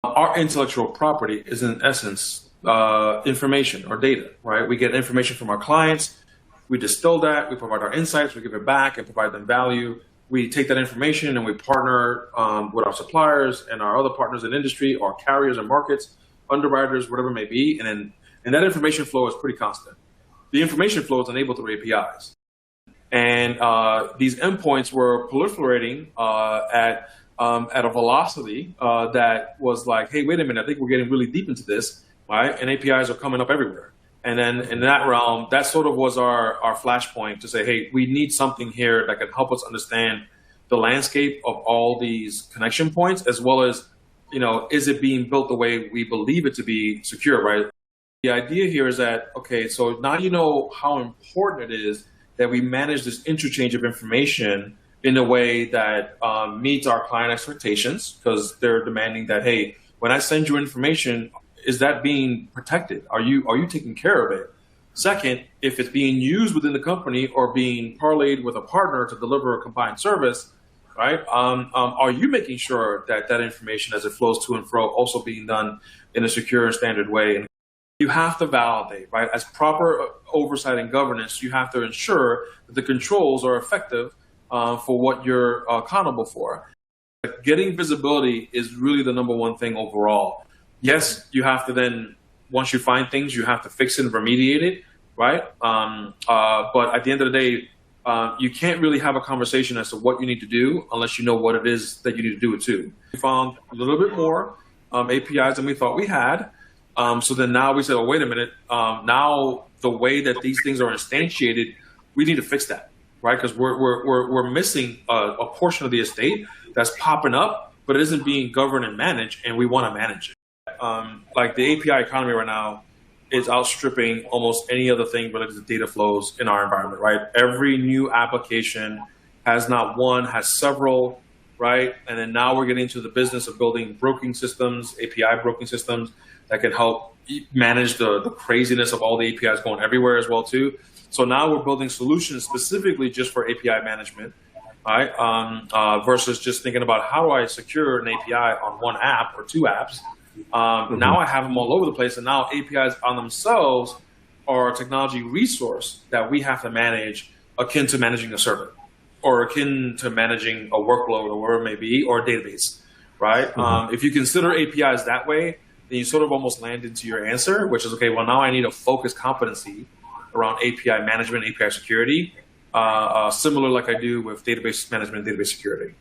Our intellectual property is in essence information or data, right? We get information from our clients, we distill that, we provide our insights, we give it back and provide them value. We take that information and we partner with our suppliers and our other partners in industry, or carriers and markets, underwriters, whatever it may be, and that information flow is pretty constant. The information flow is enabled through APIs. And these endpoints were proliferating at a velocity that was like, hey, wait a minute, I think we're getting really deep into this, right? And APIs are coming up everywhere. And then in that realm, that sort of was our flashpoint to say, hey, we need something here that can help us understand the landscape of all these connection points, as well as, is it being built the way we believe it to be secure, right? The idea here is that, okay, so now you know how important it is that we manage this interchange of information in a way that meets our client expectations, because they're demanding that, hey, when I send you information, is that being protected? Are you taking care of it? Second, if it's being used within the company or being parlayed with a partner to deliver a combined service, right? Are you making sure that that information, as it flows to and fro, also being done in a secure and standard way? And you have to validate, right? As proper oversight and governance, you have to ensure that the controls are effective for what you're accountable for. Getting visibility is really the number one thing overall. Yes, you have to then, once you find things, you have to fix it and remediate it, right? But at the end of the day, you can't really have a conversation as to what you need to do unless you know what it is that you need to do it to. We found a little bit more APIs than we thought we had. So then now we said, oh, wait a minute. Now the way that these things are instantiated, we need to fix that, right? Because we're missing a portion of the estate that's popping up, but it isn't being governed and managed, and we want to manage it. Like the API economy right now is outstripping almost any other thing related to data flows in our environment, right? Every new application has not one, has several, right? And then now we're getting into the business of building broking systems, API broking systems that can help manage the craziness of all the APIs going everywhere as well too. So now we're building solutions specifically just for API management, right? Versus just thinking about how do I secure an API on one app or two apps. Now I have them all over the place, and now APIs on themselves are a technology resource that we have to manage, akin to managing a server or akin to managing a workload or whatever it may be, or a database, right? If you consider APIs that way, then you sort of almost land into your answer, which is, okay, well, now I need a focused competency around API management, API security, similar like I do with database management, database security.